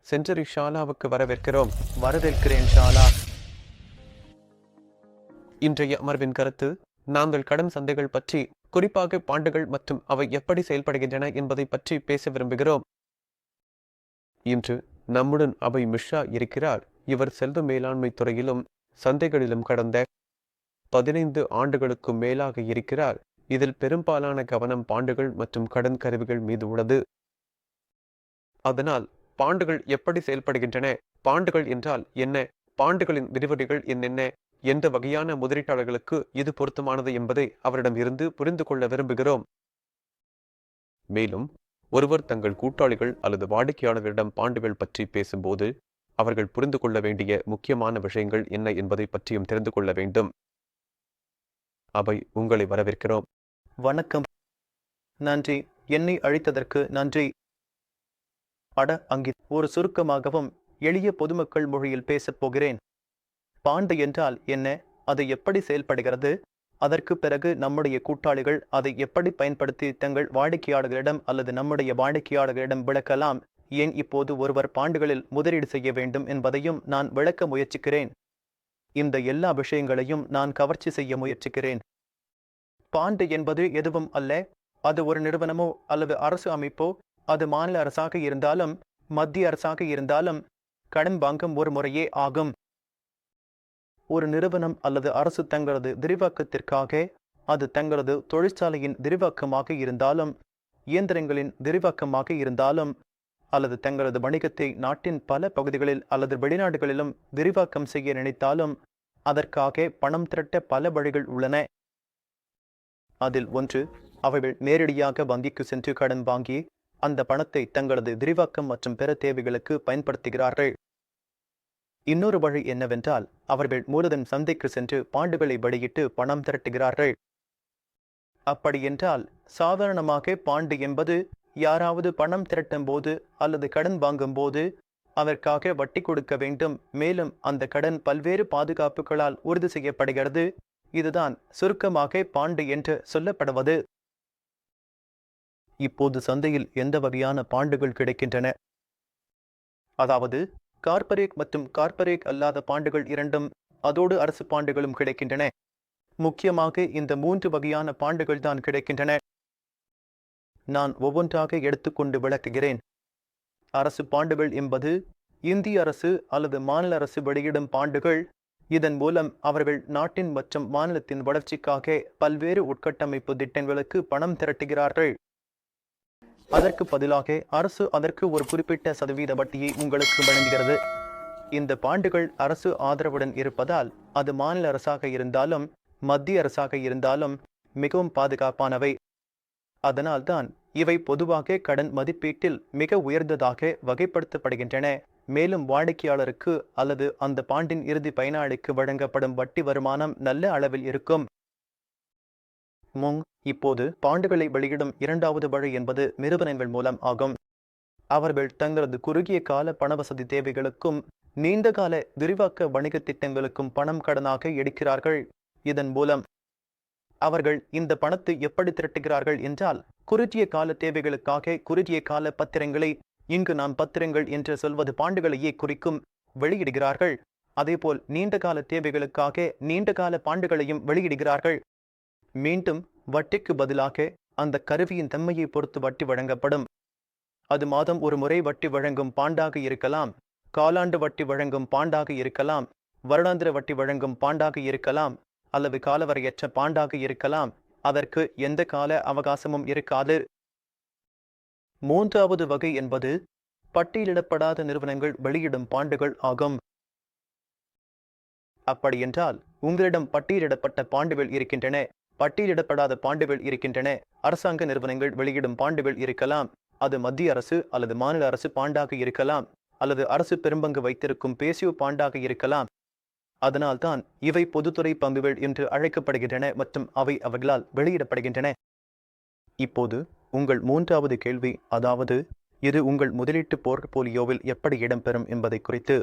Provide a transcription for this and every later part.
Century ஷாலாவுக்கு வரவேற்கிறோம். வரவேற்கிறேன் ஷாலா. இன்றைய அமர்வின் கருத்து, நாங்கள் கடன் சந்தைகள் பற்றி, குறிப்பாக பாண்டுகள் மற்றும் அவை எப்படி செயல்படுகின்றன என்பதை பற்றி பேச விரும்புகிறோம். இன்று நம்முடன் அபய் மிஸ்ரா இருக்கிறார். இவர் செல்வ மேலாண்மை துறையிலும் சந்தைகளிலும் கடந்த 15 ஆண்டுகளுக்கும் மேலாக இருக்கிறார். இதில் பெரும்பாலான கவனம் பாண்டுகள் மற்றும் கடன் கருவிகள் மீது உள்ளது. அதனால் பாண்டுகள் எப்படி செயல்படுகின்றன, பாண்டுகள் என்றால் என்ன, பாண்டுகளின் விரிவுரைகள் என்னென்ன, எந்த வகையான முதலீட்டாளர்களுக்கு இது பொருத்தமானது என்பதை அவரிடம் இருந்து புரிந்து கொள்ள விரும்புகிறோம். மேலும் ஒருவர் தங்கள் கூட்டாளிகள் அல்லது வாடிக்கையாளர்களிடம் பாண்டுகள் பற்றி பேசும்போது அவர்கள் புரிந்து கொள்ள வேண்டிய முக்கியமான விஷயங்கள் என்ன என்பதை பற்றியும் தெரிந்து கொள்ள வேண்டும். அபய், உங்களை வரவேற்கிறோம். வணக்கம். நன்றி. என்னை அழைத்ததற்கு நன்றி. ஒரு சுருக்கமாகவும் எளிய பொதுமக்கள் மொழியில் பேசப் போகிறேன். பாண்டு என்றால் என்ன, அது எப்படி செயல்படுகிறது, அதற்கு பிறகு நம்முடைய கூட்டாளிகள் அதை எப்படி பயன்படுத்தி தங்கள் வாடிக்கையாளர்களிடம் அல்லது நம்முடைய வாடிக்கையாளர்களிடம் விளக்கலாம், ஏன் இப்போது ஒருவர் பாண்டுகளில் முதலீடு செய்ய வேண்டும் என்பதையும் நான் விளக்க முயற்சிக்கிறேன். இந்த எல்லா விஷயங்களையும் நான் கவர்ச்சி செய்ய முயற்சிக்கிறேன். பாண்டு என்பது எதுவும் அல்ல. அது ஒரு நிறுவனமோ அல்லது அரசு அமைப்போ, அது மாநில அரசாக இருந்தாலும் மத்திய அரசாக இருந்தாலும் கடன் வாங்கும் ஒரு முறையே ஆகும். ஒரு நிறுவனம் அல்லது அரசு தங்களது விரிவாக்கத்திற்காக, அது தங்களது தொழிற்சாலையின் விரிவாக்கமாக இருந்தாலும், இயந்திரங்களின் விரிவாக்கமாக இருந்தாலும், அல்லது தங்களது வணிகத்தை நாட்டின் பல பகுதிகளில் அல்லது வெளிநாடுகளிலும் விரிவாக்கம் செய்ய நினைத்தாலும், அதற்காக பணம் திரட்ட பல வழிகள் உள்ளன. அதில் ஒன்று, அவர்கள் நேரடியாக வங்கிக்கு சென்று கடன் வாங்கி அந்த பணத்தை தங்களது விரிவாக்கம் மற்றும் பிற தேவைகளுக்கு பயன்படுத்துகிறார்கள். இன்னொரு வழி என்னவென்றால், அவர்கள் மூலதன சந்தைக்கு சென்று பாண்டுகளை வெளியிட்டு பணம் திரட்டுகிறார்கள். அப்படியென்றால் சாதாரணமாக பாண்டு என்பது யாராவது பணம் திரட்டும் போது அல்லது கடன் வாங்கும் போது அதற்காக வட்டி கொடுக்க வேண்டும். மேலும் அந்த கடன் பல்வேறு பாதுகாப்புகளால் உறுதி செய்யப்படுகிறது. இதுதான் சுருக்கமாக பாண்டு என்று சொல்லப்படுவது. இப்போது சந்தையில் எந்த வகையான பாண்டுகள் கிடைக்கின்றன? அதாவது கார்ப்பரேட் மற்றும் கார்ப்பரேட் அல்லாத பாண்டுகள் இரண்டும், அதோடு அரசு பாண்டுகளும் கிடைக்கின்றன. முக்கியமாக இந்த 3 வகையான பாண்டுகள் தான் கிடைக்கின்றன. நான் ஒவ்வொன்றாக எடுத்துக்கொண்டு விளக்குகிறேன். அரசு பாண்டுகள் என்பது இந்திய அரசு அல்லது மாநில அரசு வெளியிடும் பாண்டுகள். இதன் மூலம் அவர்கள் நாட்டின் மற்றும் மாநிலத்தின் வளர்ச்சிக்காக பல்வேறு உட்கட்டமைப்பு திட்டங்களுக்கு பணம் திரட்டுகிறார்கள். அதற்கு பதிலாக அரசு அதற்கு ஒரு குறிப்பிட்ட சதவீத வட்டியை உங்களுக்கு வழங்குகிறது. இந்த பாண்டுகள் அரசு ஆதரவுடன் இருப்பதால், அது மாநில அரசாக இருந்தாலும் மத்திய அரசாக இருந்தாலும் மிகவும் பாதுகாப்பானவை. அதனால்தான் இவை பொதுவாக கடன் மதிப்பீட்டில் மிக உயர்ந்ததாக வகைப்படுத்தப்படுகின்றன. மேலும் வாடிக்கையாளருக்கு அல்லது அந்த பாண்டின் இறுதி பயனாளிக்கு வழங்கப்படும் வட்டி வருமானம் நல்ல அளவில் இருக்கும். இப்போது பாண்டுகளை வெளியிடும் இரண்டாவது வழி என்பது நிறுவனங்கள் மூலம் ஆகும். அவர்கள் தங்களது குறுகிய கால பணவசதி தேவைகளுக்கும் நீண்டகால விரிவாக்க வணிக திட்டங்களுக்கும் பணம் கடனாக எடுக்கிறார்கள். இதன் மூலம் அவர்கள் இந்த பணத்தை எப்படி திரட்டுகிறார்கள் என்றால், குறுகிய கால தேவைகளுக்காக குறுகிய கால பத்திரங்களை, இங்கு நாம் பத்திரங்கள் என்று சொல்வது பாண்டுகளையே குறிக்கும், வெளியிடுகிறார்கள். அதேபோல் நீண்டகால தேவைகளுக்காக நீண்டகால பாண்டுகளையும் வெளியிடுகிறார்கள். மீண்டும் வட்டிக்கு பதிலாக அந்த கருவியின் தன்மையை பொறுத்து வட்டி வழங்கப்படும். அது மாதம் ஒரு முறை வட்டி வழங்கும் பாண்டாக இருக்கலாம், காலாண்டு வட்டி வழங்கும் பாண்டாக இருக்கலாம், வருடாந்திர வட்டி வழங்கும் பாண்டாக இருக்கலாம், அல்லது காலவரையற்ற பாண்டாக இருக்கலாம். அதற்கு எந்த கால அவகாசமும் இருக்காது. மூன்றாவது வகை என்பது பட்டியலிடப்படாத நிறுவனங்கள் வெளியிடும் பாண்டுகள் ஆகும். அப்படியென்றால் உங்களிடம் பட்டியலிடப்பட்ட பாண்டுகள் இருக்கின்றன, பட்டியலிடப்படாத பாண்டுகள் இருக்கின்றன. அரசாங்க நிறுவனங்கள் வெளியிடும் பாண்டுகள் இருக்கலாம். அது மத்திய அரசு அல்லது மாநில அரசு பாண்டாக இருக்கலாம், அல்லது அரசு பெரும்பங்கு வைத்திருக்கும் பேசியோ பாண்டாக இருக்கலாம். அதனால்தான் இவை பொதுத்துறை பங்குகள் என்று அழைக்கப்படுகின்றன மற்றும் அவை அவர்களால் வெளியிடப்படுகின்றன. இப்போது உங்கள் மூன்றாவது கேள்வி, அதாவது இது உங்கள் முதலீட்டு போர்ட்போலியோவில் எப்படி இடம்பெறும் என்பதை குறித்து.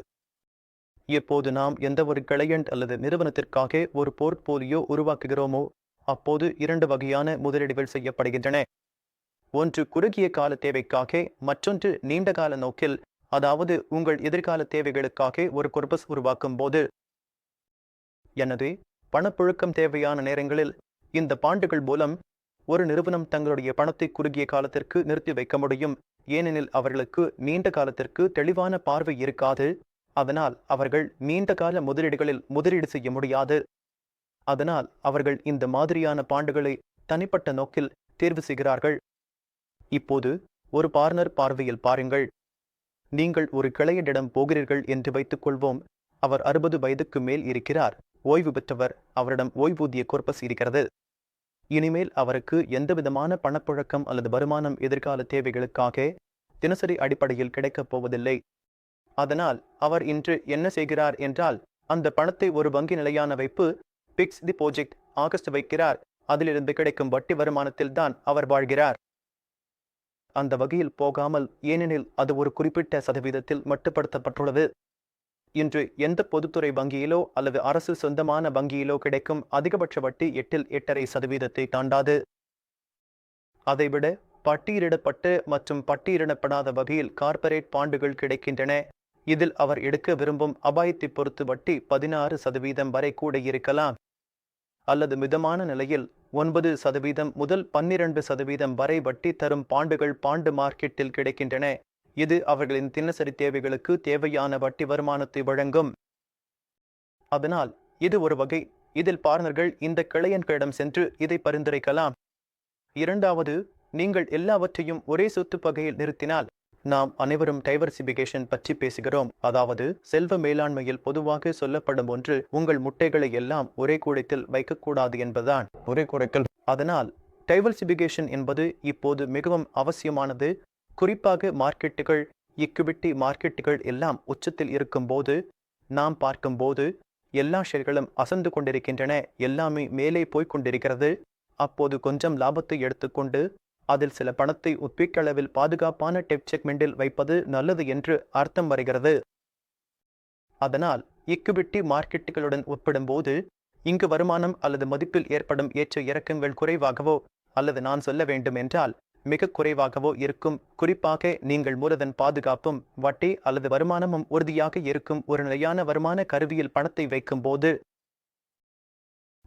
எப்போது நாம் எந்த ஒரு கிளையண்ட் அல்லது நிறுவனத்திற்காக ஒரு போர்ட்போலியோ உருவாக்குகிறோமோ, அப்போது 2 வகையான முதலீடுகள் செய்யப்படுகின்றன. ஒன்று குறுகிய கால தேவைக்காக, மற்றொன்று நீண்ட கால நோக்கில் அதாவது உங்கள் எதிர்கால தேவைகளுக்காக ஒரு corpus உருவாக்கும் போது. எனவே பணப்புழக்கம் தேவையான நேரங்களில் இந்த பாண்டுகள் மூலம் ஒரு நிறுவனம் தங்களுடைய பணத்தை குறுகிய காலத்திற்கு நிறுத்தி வைக்க முடியும். ஏனெனில் அவர்களுக்கு நீண்ட காலத்திற்கு தெளிவான பார்வை இருக்காது. அதனால் அவர்கள் நீண்ட கால முதலீடுகளில் முதலீடு செய்ய முடியாது. அதனால் அவர்கள் இந்த மாதிரியான பாண்டுகளை தனிப்பட்ட நோக்கில் தேர்வு செய்கிறார்கள். இப்போது ஒரு பார்னர் பார்வையில் பாருங்கள். நீங்கள் ஒரு கிளையனிடம் போகிறீர்கள் என்று வைத்துக் கொள்வோம். அவர் 60 வயதுக்கு மேல் இருக்கிறார். ஓய்வு பெற்றவர். அவரிடம் ஓய்வூதிய corpus இருக்கிறது. இனிமேல் அவருக்கு எந்தவிதமான பணப்புழக்கம் அல்லது வருமானம் எதிர்கால தேவைகளுக்காக தினசரி அடிப்படையில் கிடைக்கப் போவதில்லை. அதனால் அவர் இன்று என்ன செய்கிறார் என்றால், அந்த பணத்தை ஒரு வங்கி நிலையான வைப்பு பிக்ஸ் டிபாசிட் ஆகஸ்ட் வைக்கிறார். அதிலிருந்து கிடைக்கும் வட்டி வருமானத்தில் தான் அவர் வாழ்கிறார். அந்த வகையில் போகாமல், ஏனெனில் அது ஒரு குறிப்பிட்ட சதவீதத்தில் மட்டுப்படுத்தப்பட்டுள்ளது. இன்று எந்த பொதுத்துறை வங்கியிலோ அல்லது அரசு சொந்தமான வங்கியிலோ கிடைக்கும் அதிகபட்ச வட்டி 8.5% தாண்டாது. அதைவிட பட்டியலிடப்பட்ட மற்றும் பட்டியலிடப்படாத வகையில் கார்ப்பரேட் பாண்டுகள் கிடைக்கின்றன. இதில் அவர் எடுக்க விரும்பும் அபாயத்தை பொறுத்து வட்டி 16% வரை கூட இருக்கலாம். அல்லது மிதமான நிலையில் 9% முதல் 12% வரை வட்டி தரும் பாண்டுகள் பாண்டு மார்க்கெட்டில் கிடைக்கின்றன. இது அவர்களின் தினசரி தேவைகளுக்கு தேவையான வட்டி வருமானத்தை வழங்கும். அதனால் இது ஒரு வகை. இதில் பார்னர்கள் இந்த கிளையன்களிடம் சென்று இதை பரிந்துரைக்கலாம். இரண்டாவது, நீங்கள் எல்லாவற்றையும் ஒரே சொத்து வகையில் நிறுத்தினால். நாம் அனைவரும் டைவர்சிபிகேஷன் பற்றி பேசுகிறோம். அதாவது செல்வ மேலாண்மையில் பொதுவாக சொல்லப்படும் ஒன்று, உங்கள் முட்டைகளை எல்லாம் ஒரே கூடைத்தில் வைக்கக்கூடாது என்பதுதான். ஒரே குறைக்கல். அதனால் டைவர்சிபிகேஷன் என்பது இப்போது மிகவும் அவசியமானது. குறிப்பாக மார்க்கெட்டுகள், ஈக்விட்டி மார்க்கெட்டுகள் எல்லாம் உச்சத்தில் இருக்கும்போது நாம் பார்க்கும்போது எல்லா ஷேர்களும் அசந்து கொண்டிருக்கின்றன. எல்லாமே மேலே போய்க் கொண்டிருக்கிறது. அப்போது கொஞ்சம் லாபத்தை எடுத்துக்கொண்டு அதில் சில பணத்தை ஒப்பீட்டளவில் பாதுகாப்பான டெப் செக்மெண்டில் வைப்பது நல்லது என்று அர்த்தம் வருகிறது. அதனால் ஈக்விட்டி மார்க்கெட்டுகளுடன் ஒப்பிடும்போது இங்கு வருமானம் அல்லது மதிப்பில் ஏற்படும் ஏற்ற இறக்கங்கள் குறைவாகவோ, அல்லது நான் சொல்ல வேண்டும் என்றால் மிக குறைவாகவோ இருக்கும். குறிப்பாக நீங்கள் மூலதன் பாதுகாப்பும் வட்டி அல்லது வருமானமும் உறுதியாக இருக்கும் ஒரு நிலையான வருமான கருவியில் பணத்தை வைக்கும் போது.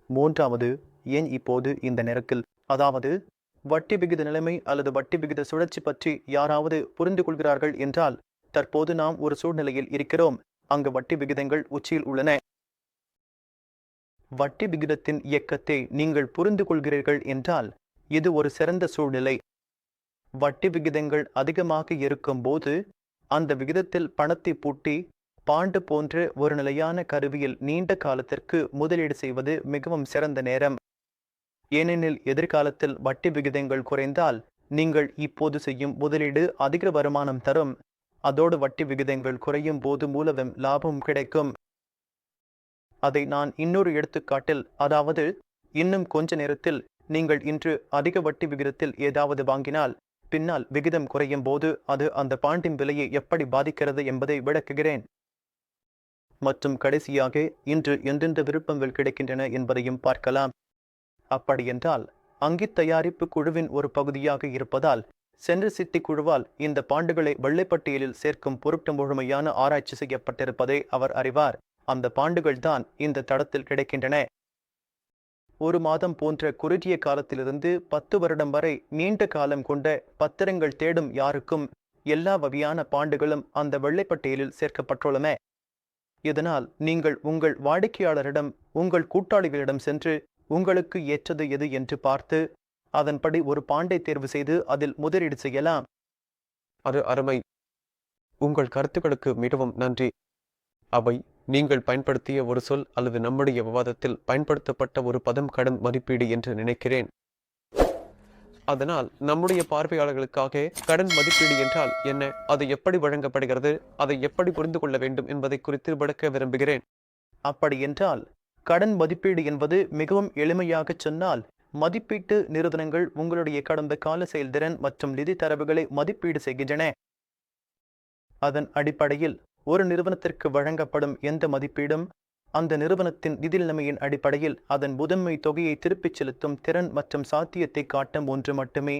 மூன்றாவது, ஏன் இப்போது இந்த நேரத்தில், அதாவது வட்டி விகித நிலைமை அல்லது வட்டி விகித சுழற்சி பற்றி யாராவது புரிந்து கொள்கிறார்கள் என்றால், தற்போது நாம் ஒரு சூழ்நிலையில் இருக்கிறோம் அங்கு வட்டி விகிதங்கள் உச்சியில் உள்ளன. வட்டி விகிதத்தின் இயக்கத்தை நீங்கள் புரிந்து கொள்கிறீர்கள் என்றால் இது ஒரு சிறந்த சூழ்நிலை. வட்டி விகிதங்கள் அதிகமாக இருக்கும்போது அந்த விகிதத்தில் பணத்தை பூட்டி பாண்டு போன்ற ஒரு நிலையான கருவியில் நீண்ட காலத்திற்கு முதலீடு செய்வது மிகவும் சிறந்த நேரம். ஏனெனில் எதிர்காலத்தில் வட்டி விகிதங்கள் குறைந்தால் நீங்கள் இப்போது செய்யும் முதலீடு அதிக வருமானம் தரும். அதோடு வட்டி விகிதங்கள் குறையும் போது மூலதன லாபம் கிடைக்கும். அதை நான் இன்னொரு எடுத்துக்காட்டில், அதாவது இன்னும் கொஞ்ச நேரத்தில் நீங்கள் இன்று அதிக வட்டி விகிதத்தில் ஏதாவது வாங்கினால் பின்னால் விகிதம் குறையும் போது அது அந்த பாண்டின் விலையை எப்படி பாதிக்கிறது என்பதை விளக்குகிறேன். மற்றும் கடைசியாக இன்று எந்தெந்த விருப்பங்கள் கிடைக்கின்றன என்பதையும் பார்க்கலாம். அப்படியென்றால் அங்கித் தயாரிப்பு குழுவின் ஒரு பகுதியாக இருப்பதால் சென்ட்ரல் சிட்டி குழுவால் இந்த பாண்டுகளை வெள்ளைப்பட்டியலில் சேர்க்கும் பொருட்டு முழுமையான ஆராய்ச்சி செய்யப்பட்டிருப்பதை அவர் அறிவார். அந்த பாண்டுகள் தான் இந்த தடத்தில் கிடைக்கின்றன. ஒரு மாதம் போன்ற குறுகிய காலத்திலிருந்து 10 வருடம் வரை நீண்ட காலம் கொண்ட பத்திரங்கள் தேடும் யாருக்கும் எல்லா வகையான பாண்டுகளும் அந்த வெள்ளைப்பட்டியலில் சேர்க்கப்பட்டுள்ளன. இதனால் நீங்கள் உங்கள் வாடிக்கையாளரிடம், உங்கள் கூட்டாளிகளிடம் சென்று உங்களுக்கு ஏற்றது எது என்று பார்த்து அதன்படி ஒரு பாண்டை தேர்வு செய்து அதில் முதலீடு செய்யலாம். அது அருமை. உங்கள் கருத்துக்களுக்கு மிகவும் நன்றி. அவை நீங்கள் பயன்படுத்திய ஒரு சொல் அல்லது நம்முடைய விவாதத்தில் பயன்படுத்தப்பட்ட ஒரு பதம் கடன் மதிப்பீடு என்று நினைக்கிறேன். அதனால் நம்முடைய பார்வையாளர்களுக்காக கடன் மதிப்பீடு என்றால் என்ன, அது எப்படி வழங்கப்படுகிறது, அதை எப்படி புரிந்து கொள்ள வேண்டும் என்பதை குறித்து விளக்க விரும்புகிறேன். அப்படி என்றால் கடன் மதிப்பீடு என்பது மிகவும் எளிமையாக சொன்னால், மதிப்பீட்டு நிறுவனங்கள் உங்களுடைய கடந்த கால செயல்திறன் மற்றும் நிதி தரவுகளை மதிப்பீடு செய்கின்றன. அதன் அடிப்படையில் ஒரு நிறுவனத்திற்கு வழங்கப்படும் எந்த மதிப்பீடும் அந்த நிறுவனத்தின் நிதி நிலைமையின் அடிப்படையில் அதன் முதன்மை தொகையை திருப்பிச் செலுத்தும் திறன் மற்றும் சாத்தியத்தை காட்டும் ஒன்று மட்டுமே.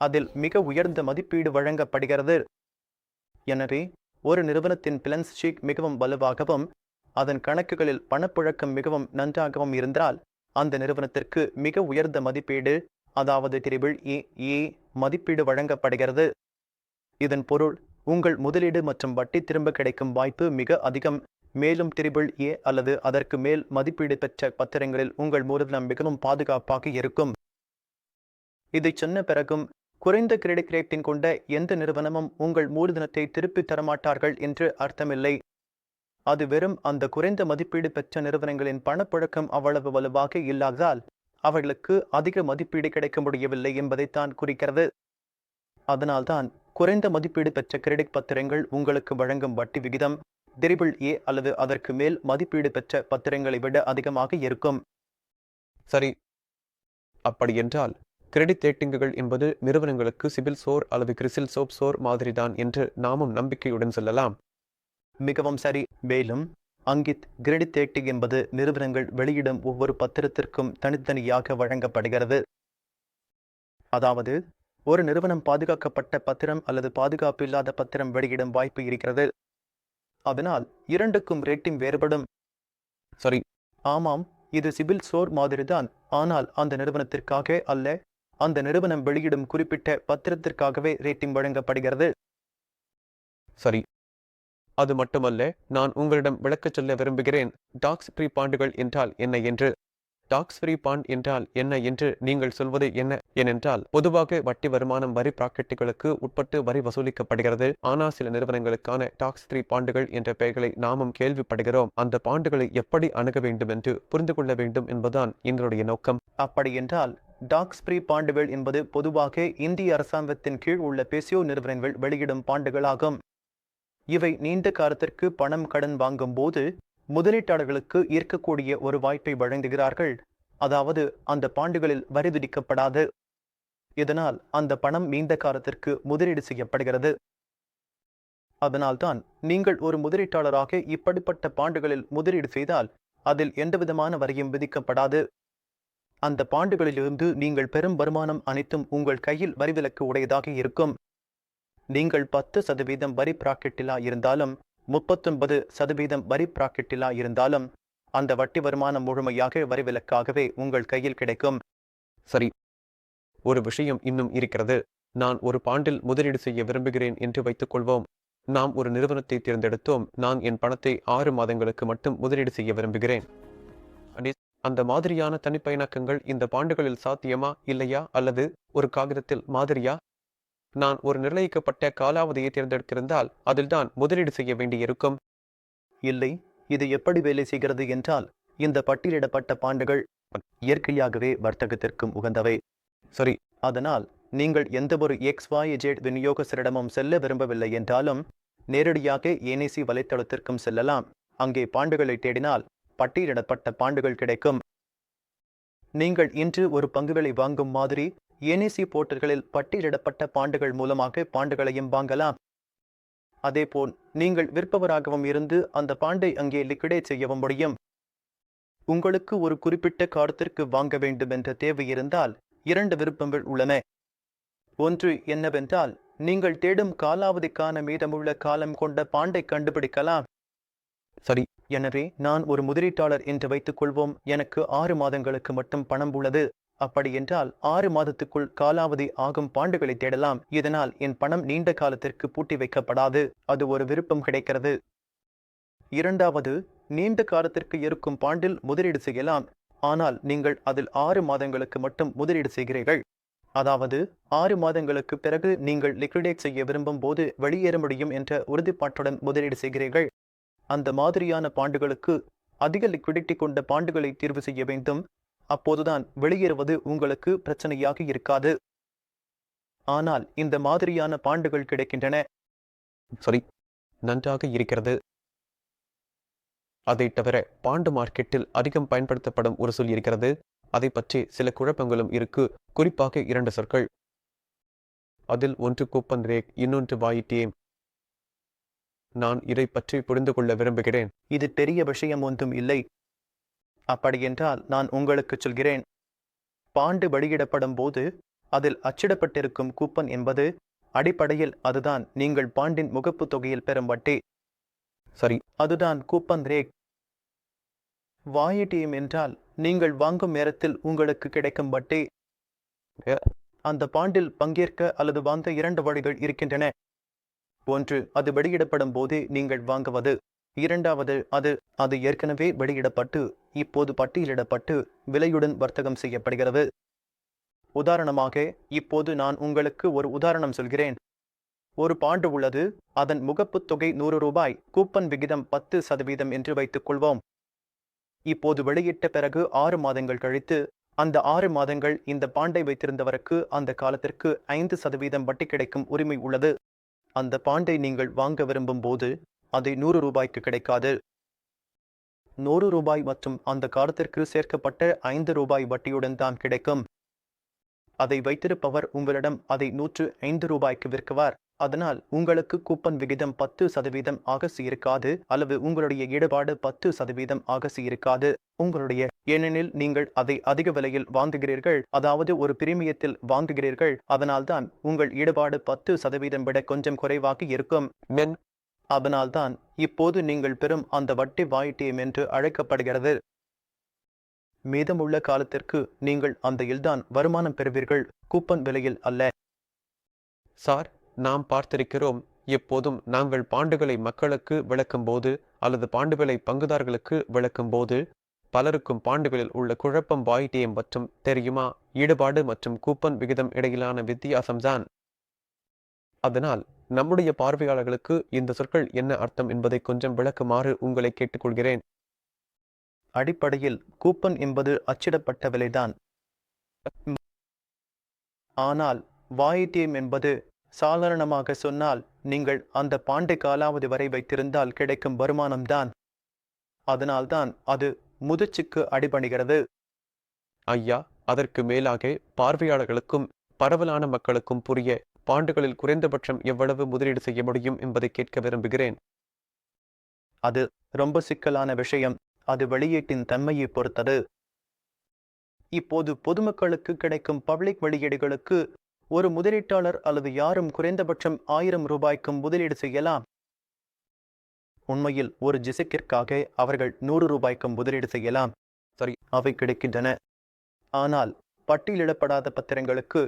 அதில் மிக உயர்ந்த மதிப்பீடு வழங்கப்படுகிறது. எனவே ஒரு நிறுவனத்தின் பேலன்ஸ் ஷீட் மிகவும் வலுவாகவும் அதன் கணக்குகளில் பணப்புழக்கம் மிகவும் நன்றாகவும் இருந்தால் அந்த நிறுவனத்திற்கு மிக உயர்ந்த மதிப்பீடு, அதாவது ஏ மதிப்பீடு வழங்கப்படுகிறது. இதன் பொருள் உங்கள் முதலீடு மற்றும் வட்டி திரும்ப கிடைக்கும் வாய்ப்பு மிக அதிகம். மேலும் ஏ அல்லது அதற்கு மேல் மதிப்பீடு பெற்ற பத்திரங்களில் உங்கள் மூலதனம் மிகவும் பாதுகாப்பாக இருக்கும். இதை சொன்ன பிறகும் குறைந்த கிரெடிட் ரேட்டிங் கொண்ட எந்த நிறுவனமும் உங்கள் மூலதனத்தை திருப்பி தரமாட்டார்கள் என்று அர்த்தமில்லை. அது வெறும் அந்த குறைந்த மதிப்பீடு பெற்ற நிறுவனங்களின் பணப்புழக்கம் அவ்வளவு வலுவாக இல்லாததால் அவர்களுக்கு அதிக மதிப்பீடு கிடைக்க முடியவில்லை என்பதைத்தான் குறிக்கிறது. அதனால்தான் குறைந்த மதிப்பீடு பெற்ற கிரெடிட் பத்திரங்கள் உங்களுக்கு வழங்கும் வட்டி விகிதம் ஏ அல்லது அதற்கு மேல் மதிப்பீடு பெற்ற பத்திரங்களை விட அதிகமாக இருக்கும். சரி, அப்படியென்றால் கிரெடிட் ரேட்டிங்குகள் என்பது நிறுவனங்களுக்கு சிபில் ஸ்கோர் அல்லது கிறிசில் ஸ்கோர் மாதிரிதான் என்று நாமும் நம்பிக்கையுடன் சொல்லலாம். மிகவும் சரி. மேலும் அங்கித், கிரெடிட் ரேட்டிங் என்பது நிறுவனங்கள் வெளியிடும் ஒவ்வொரு பத்திரத்திற்கும் தனித்தனியாக வழங்கப்படுகிறது. அதாவது ஒரு நிறுவனம் பாதுகாக்கப்பட்ட பத்திரம் அல்லது பாதுகாப்பு இல்லாத பத்திரம் வெளியிடும் வாய்ப்பு இருக்கிறது. அதனால் இரண்டுக்கும் ரேட்டிங் வேறுபடும். சரி, ஆமாம், இது சிபில் ஸ்கோர் மாதிரிதான். ஆனால் அந்த நிறுவனத்திற்காக அல்ல, அந்த நிறுவனம் வெளியிடும் குறிப்பிட்ட பத்திரத்திற்காகவே ரேட்டிங் வழங்கப்படுகிறது. சரி, அது மட்டுமல்ல, நான் உங்களிடம் விளக்கச் சொல்ல விரும்புகிறேன். டாக்ஸ் ஃப்ரீ பாண்டுகள் என்றால் என்ன என்று. டாக்ஸ் ஃப்ரீ பாண்ட் என்றால் என்ன என்று நீங்கள் சொல்வது என்ன? ஏனென்றால் பொதுவாக வட்டி வருமானம் வரி பிராக்கெட்டுகளுக்கு உட்பட்டு வரி வசூலிக்கப்படுகிறது. ஆனால் சில நிறுவனங்களுக்கான டாக்ஸ் ஃப்ரீ பாண்டுகள் என்ற பெயர்களை நாமும் கேள்விப்படுகிறோம். அந்த பாண்டுகளை எப்படி அணுக வேண்டும் என்று புரிந்து கொள்ள வேண்டும் என்பதுதான் எங்களுடைய நோக்கம். அப்படி என்றால் டாக்ஸ் ஃப்ரீ பாண்டுகள் என்பது பொதுவாக இந்திய அரசாங்கத்தின் கீழ் உள்ள பேசியோ நிறுவனங்கள் வெளியிடும் பாண்டுகளாகும். இவை நீண்ட காலத்திற்கு பணம் கடன் வாங்கும் போது முதலீட்டாளர்களுக்கு ஈர்க்கக்கூடிய ஒரு வாய்ப்பை வழங்குகிறார்கள். அதாவது அந்த பாண்டுகளில் வரி விதிக்கப்படாது. இதனால் அந்த பணம் நீண்ட காலத்திற்கு முதலீடு செய்யப்படுகிறது. அதனால்தான் நீங்கள் ஒரு முதலீட்டாளராக இப்படிப்பட்ட பாண்டுகளில் முதலீடு செய்தால் அதில் எந்தவிதமான வரியும் விதிக்கப்படாது. அந்த பாண்டுகளிலிருந்து நீங்கள் பெறும் வருமானம் அனைத்தும் உங்கள் கையில் வரிவிலக்கு உடையதாக இருக்கும். நீங்கள் 10% வரி பிராக்கெட்டிலா இருந்தாலும் 39% வரி பிராக்கெட்டிலா இருந்தாலும் அந்த வட்டி வருமானம் முழுமையாக வரிவிலக்காகவே உங்கள் கையில் கிடைக்கும். சரி, ஒரு விஷயம் இன்னும் இருக்கிறது. நான் ஒரு பாண்டில் முதலீடு செய்ய விரும்புகிறேன் என்று வைத்துக் கொள்வோம். நாம் ஒரு நிறுவனத்தை தேர்ந்தெடுத்தோம். நான் என் பணத்தை 6 மாதங்களுக்கு மட்டும் முதலீடு செய்ய விரும்புகிறேன். அந்த மாதிரியான தனிப்பயனாக்கங்கள் இந்த பாண்டுகளில் சாத்தியமா இல்லையா? அல்லது ஒரு காகிதத்தில் மாதிரியா? நான் ஒரு நிர்ணயிக்கப்பட்ட காலாவதியை தேர்ந்தெடுத்திருந்தால் அதில்தான் முதலீடு செய்ய வேண்டியிருக்கும். இல்லை, இது எப்படி வேலை செய்கிறது என்றால் இந்த பட்டியலிடப்பட்ட பாண்டுகள் இயற்கையாகவே வர்த்தகத்திற்கும் உகந்தவை. சரி, அதனால் நீங்கள் எந்த ஒரு XYZ விநியோகஸ்தரிடமும் செல்ல விரும்பவில்லை என்றாலும் நேரடியாக NAC வலைத்தளத்திற்கும் செல்லலாம். அங்கே பாண்டுகளை தேடினால் பட்டியலிடப்பட்ட பாண்டுகள் கிடைக்கும். நீங்கள் இன்று ஒரு பங்குகளை வாங்கும் மாதிரி NAC போர்ட்டல்களில் பட்டியலிடப்பட்ட பாண்டுகள் மூலமாக பாண்டுகளையும் வாங்கலாம். அதேபோல் நீங்கள் விற்பவராகவும் இருந்து அந்த பாண்டை அங்கே லிக்விடேட் செய்யவும் முடியும். உங்களுக்கு ஒரு குறிப்பிட்ட காலத்திற்கு வாங்க வேண்டும் என்ற தேவை இருந்தால் 2 விருப்பங்கள் உள்ளன. ஒன்று என்னவென்றால் நீங்கள் தேடும் காலாவதிக்கான மீதமுள்ள காலம் கொண்ட பாண்டை கண்டுபிடிக்கலாம். சரி, எனவே நான் ஒரு முதலீட்டாளர் என்று வைத்துக் கொள்வோம். எனக்கு 6 மாதங்களுக்கு மட்டும் பணம் உள்ளது. அப்படி என்றால் 6 மாதத்துக்குள் காலாவதி ஆகும் பாண்டுகளை தேடலாம். இதனால் என் பணம் நீண்ட காலத்திற்கு பூட்டி வைக்கப்படாது. அது ஒரு விருப்பம் கிடைக்கிறது. இரண்டாவது, நீண்ட காலத்திற்கு இருக்கும் பாண்டில் முதலீடு செய்யலாம். ஆனால் நீங்கள் அதில் 6 மாதங்களுக்கு மட்டும் முதலீடு செய்கிறீர்கள். அதாவது 6 மாதங்களுக்கு பிறகு நீங்கள் லிக்விடேட் செய்ய விரும்பும் போது வெளியேற முடியும் என்ற உறுதிப்பாட்டுடன் முதலீடு செய்கிறீர்கள். அந்த மாதிரியான பாண்டுகளுக்கு அதிக லிக்விடிட்டி கொண்ட பாண்டுகளை தேர்வு செய்ய வேண்டும். அப்போதுதான் வெளியேறுவது உங்களுக்கு பிரச்சனையாக இருக்காது. ஆனால் இந்த மாதிரியான பாண்டுகள் கிடைக்கின்றன. சரி, நன்றாக இருக்கிறது. அதை தவிர பாண்டு மார்க்கெட்டில் அதிகம் பயன்படுத்தப்படும் ஒரு சொல் இருக்கிறது. அதை பற்றி சில குழப்பங்களும் இருக்கு. குறிப்பாக 2 சொற்கள். அதில் ஒன்று கூப்பன் ரேட், இன்னொன்று வாயிட்டேம். நான் இதை பற்றி புரிந்து கொள்ள விரும்புகிறேன். இது பெரிய விஷயம் ஒன்றும் இல்லை. அப்படியென்றால் நான் உங்களுக்கு சொல்கிறேன். பாண்டு வெளியிடப்படும் போது அதில் அச்சிடப்பட்டிருக்கும் கூப்பன் என்பது அடிப்படையில் அதுதான் நீங்கள் பாண்டின் முகப்பு தொகையில் பெறும் வட்டி. சரி, அதுதான் கூப்பன் ரேட். வாயிட்டியம் என்றால் நீங்கள் வாங்கும் நேரத்தில் உங்களுக்கு கிடைக்கும் வட்டி. அந்த பாண்டில் பங்கேற்க அல்லது வாங்க 2 வழிகள் இருக்கின்றன. ஒன்று, அது வெளியிடப்படும் போதே நீங்கள் வாங்குவது. இரண்டாவது, அது ஏற்கனவே வெளியிடப்பட்டு இப்போது பட்டியலிடப்பட்டு விலையுடன் வர்த்தகம் செய்யப்படுகிறது. உதாரணமாக, இப்போது நான் உங்களுக்கு ஒரு உதாரணம் சொல்கிறேன். ஒரு பாண்டு உள்ளது. அதன் முகப்புத் தொகை 100 ரூபாய். கூப்பன் விகிதம் 10% என்று வைத்துக் கொள்வோம். இப்போது வெளியிட்ட பிறகு 6 மாதங்கள் கழித்து அந்த 6 மாதங்கள் இந்த பாண்டை வைத்திருந்தவருக்கு அந்த காலத்திற்கு 5% வட்டி கிடைக்கும் உரிமை உள்ளது. அந்த பாண்டை நீங்கள் வாங்க விரும்பும் போது அதை 100 ரூபாய்க்கு கிடைக்காது. 100 ரூபாய் மற்றும் அந்த காலத்திற்கு சேர்க்கப்பட்ட 5 ரூபாய் வட்டியுடன் தான் கிடைக்கும். அதை வைத்திருப்பவர் உங்களிடம் அதை 105 ரூபாய்க்கு விற்குவார். அதனால் உங்களுக்கு கூப்பன் விகிதம் 10% ஆகசி இருக்காது, அல்லது உங்களுடைய ஈடுபாடு 10% ஆகசி இருக்காது. ஏனெனில் நீங்கள் அதை அதிக விலையில் வாங்குகிறீர்கள், அதாவது ஒரு பிரீமியத்தில் வாங்குகிறீர்கள். அதனால்தான் உங்கள் ஈடுபாடு 10% விட கொஞ்சம் குறைவாக இருக்கும். அதனால்தான் இப்போது நீங்கள் பெறும் அந்த வட்டி வாயிட்டியம் என்று அழைக்கப்படுகிறது. மீதமுள்ள காலத்திற்கு நீங்கள் அந்த இல்தான் வருமானம் பெறுவீர்கள், கூப்பன் விலையில் அல்ல. சார், நாம் பார்த்திருக்கிறோம். எப்போதும் நாங்கள் பாண்டுகளை மக்களுக்கு விளக்கும் போது அல்லது பாண்டுகளை பங்குதாரர்களுக்கு விளக்கும் போது பலருக்கும் பாண்டுகளில் உள்ள குழப்பம் வாயிட்டியம் மற்றும் தெரியுமா, ஈடுபாடு மற்றும் கூப்பன் விகிதம் இடையிலான வித்தியாசம்தான். அதனால் நம்முடைய பார்வையாளர்களுக்கு இந்த சொற்கள் என்ன அர்த்தம் என்பதை கொஞ்சம் விளக்குமாறு உங்களை கேட்டுக்கொள்கிறேன். அடிப்படையில் கூப்பன் என்பது அச்சிடப்பட்ட விலைதான். ஆனால் வாயிட்டியம் என்பது சாதாரணமாக சொன்னால் நீங்கள் அந்த பாண்டை காலாவதி வரை வைத்திருந்தால் கிடைக்கும் வருமானம்தான். அதனால்தான் அது முதிர்ச்சிக்கு அடிபணிகிறது. ஐயா, அதற்கு மேலாக பார்வையாளர்களுக்கும் பரவலான மக்களுக்கும் புரிய பாண்டுகளில் குறைந்தபட்சம் எவ்வளவு முதலீடு செய்ய முடியும் என்பதை கேட்க விரும்புகிறேன். அது ரொம்ப சிக்கலான விஷயம். அது வெளியீட்டின் தன்மையை பொறுத்தது. இப்போது பொதுமக்களுக்கு கிடைக்கும் பப்ளிக் வெளியீடுகளுக்கு ஒரு முதலீட்டாளர் அல்லது யாரும் குறைந்தபட்சம் 1000 ரூபாய்க்கும் முதலீடு செய்யலாம். உண்மையில் ஒரு ஜிசிக்கிற்காக அவர்கள் 100 ரூபாய்க்கும் முதலீடு செய்யலாம். சரி, அவை கிடைக்கின்றன. ஆனால் பட்டியலிடப்படாத பத்திரங்களுக்கு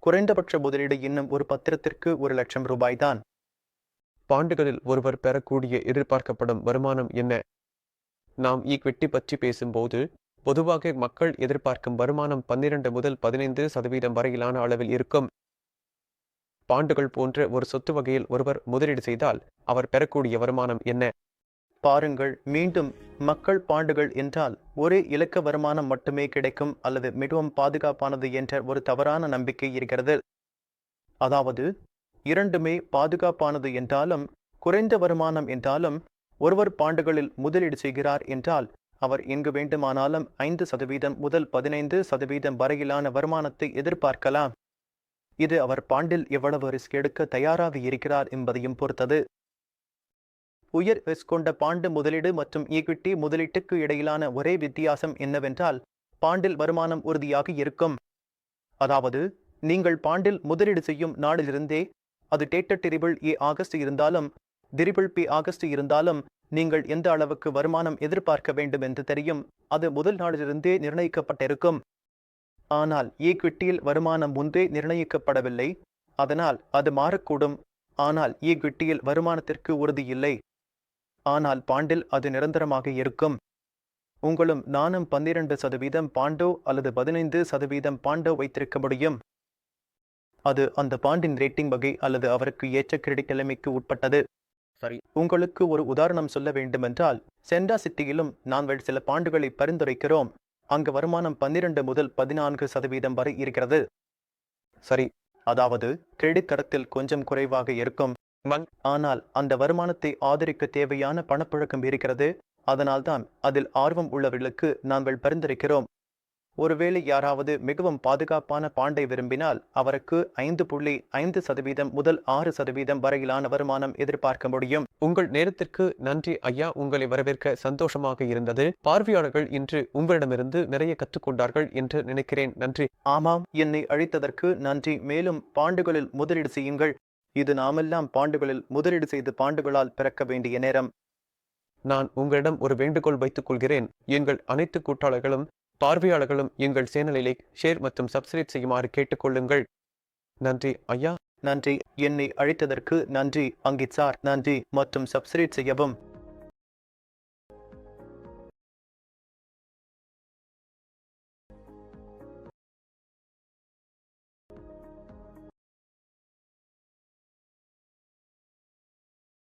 குறைந்தபட்ச முதலீடு இன்னும் ஒரு பத்திரத்திற்கு 1 லட்சம் ரூபாய்தான். பாண்டுகளில் ஒருவர் பெறக்கூடிய எதிர்பார்க்கப்படும் வருமானம் என்ன? நாம் ஈக்விட்டி பற்றி பேசும்போது பொதுவாக மக்கள் எதிர்பார்க்கும் வருமானம் 12 முதல் 15% வரையிலான அளவில் இருக்கும். பாண்டுகள் போன்ற ஒரு சொத்து வகையில் ஒருவர் முதலீடு செய்தால் அவர் பெறக்கூடிய வருமானம் என்ன? பாருங்கள், மீண்டும் மக்கள் பாண்டுகள் என்றால் ஒரே இலக்க வருமானம் மட்டுமே கிடைக்கும் அல்லது மிகவும் பாதுகாப்பானது என்ற ஒரு தவறான நம்பிக்கை இருக்கிறது. அதாவது இரண்டுமே பாதுகாப்பானது என்றாலும் குறைந்த வருமானம் என்றாலும் ஒருவர் பாண்டுகளில் முதலீடு செய்கிறார் என்றால் அவர் எங்கு வேண்டுமானாலும் 5% முதல் 15% வரையிலான வருமானத்தை எதிர்பார்க்கலாம். இது அவர் பாண்டில் எவ்வளவு ரிஸ்க் எடுக்க தயாராக இருக்கிறார் என்பதையும் பொறுத்தது. உயர் ரிஸ்க் கொண்ட பாண்டு முதலீடு மற்றும் ஈக்விட்டி முதலீட்டுக்கு இடையிலான ஒரே வித்தியாசம் என்னவென்றால் பாண்டில் வருமானம் உறுதியாக இருக்கும். அதாவது நீங்கள் பாண்டில் முதலீடு செய்யும் நாளிலிருந்தே அது டேட்டட் டிரிபிள் ஏ ஆகஸ்ட் இருந்தாலும் டிரிபிள் பி ஆகஸ்ட் இருந்தாலும் நீங்கள் எந்த அளவுக்கு வருமானம் எதிர்பார்க்க வேண்டும் என்று தெரியும். அது முதல் நாளிலிருந்தே நிர்ணயிக்கப்பட்டிருக்கும். ஆனால் ஈக்விட்டியில் வருமானம் முன்பே நிர்ணயிக்கப்படவில்லை. அதனால் அது மாறக்கூடும். ஆனால் ஈக்விட்டியில் வருமானத்திற்கு உறுதி இல்லை. ஆனால் பாண்டில் அது நிரந்தரமாக இருக்கும். உங்களும் நானும் 12% பாண்டோ அல்லது 15% பாண்டோ வைத்திருக்க முடியும். அது அந்த பாண்டின் ரேட்டிங் வகை அல்லது அவருக்கு ஏற்ற கிரெடிட் நிலைமைக்கு உட்பட்டது. சரி, உங்களுக்கு ஒரு உதாரணம் சொல்ல வேண்டுமென்றால் சென்டா சிட்டியிலும் நாங்கள் சில பாண்டுகளை பரிந்துரைக்கிறோம். அங்கு வருமானம் 12 முதல் 14% வரை இருக்கிறது. சரி, அதாவது கிரெடிட் தரத்தில் கொஞ்சம் குறைவாக இருக்கும். ஆனால் அந்த வருமானத்தை ஆதரிக்க தேவையான பணப்புழக்கம் இருக்கிறது. அதனால்தான் அதில் ஆர்வம் உள்ளவர்களுக்கு நாங்கள் பரிந்துரைக்கிறோம். ஒருவேளை யாராவது மிகவும் பாதுகாப்பான பாண்டை விரும்பினால் அவருக்கு 5.5% முதல் 6% வரையிலான வருமானம் எதிர்பார்க்க முடியும். உங்கள் நேரத்திற்கு நன்றி ஐயா. உங்களை வரவேற்க சந்தோஷமாக இருந்தது. பார்வையாளர்கள் இன்று உங்களிடமிருந்து நிறைய கற்றுக்கொண்டார்கள் என்று நினைக்கிறேன். நன்றி. ஆமாம், என்னை அழைத்ததற்கு நன்றி. மேலும் பாண்டுகளில் முதலீடு செய்யுங்கள். இது நாமெல்லாம் பாண்டுகளில் முதலீடு செய்து பாண்டுகளால் பிறக்க வேண்டிய நேரம். நான் உங்களிடம் ஒரு வேண்டுகோள் வைத்துக் கொள்கிறேன். எங்கள் அனைத்து கூட்டாளர்களும் பார்வையாளர்களும் எங்கள் சேனலை லைக், ஷேர் மற்றும் சப்ஸ்கிரைப் செய்யுமாறு கேட்டுக்கொள்ளுங்கள். நன்றி ஐயா. நன்றி. என்னை அழைத்ததற்கு நன்றி அங்கித் சார். நன்றி மற்றும் சப்ஸ்கிரைப் செய்யவும்.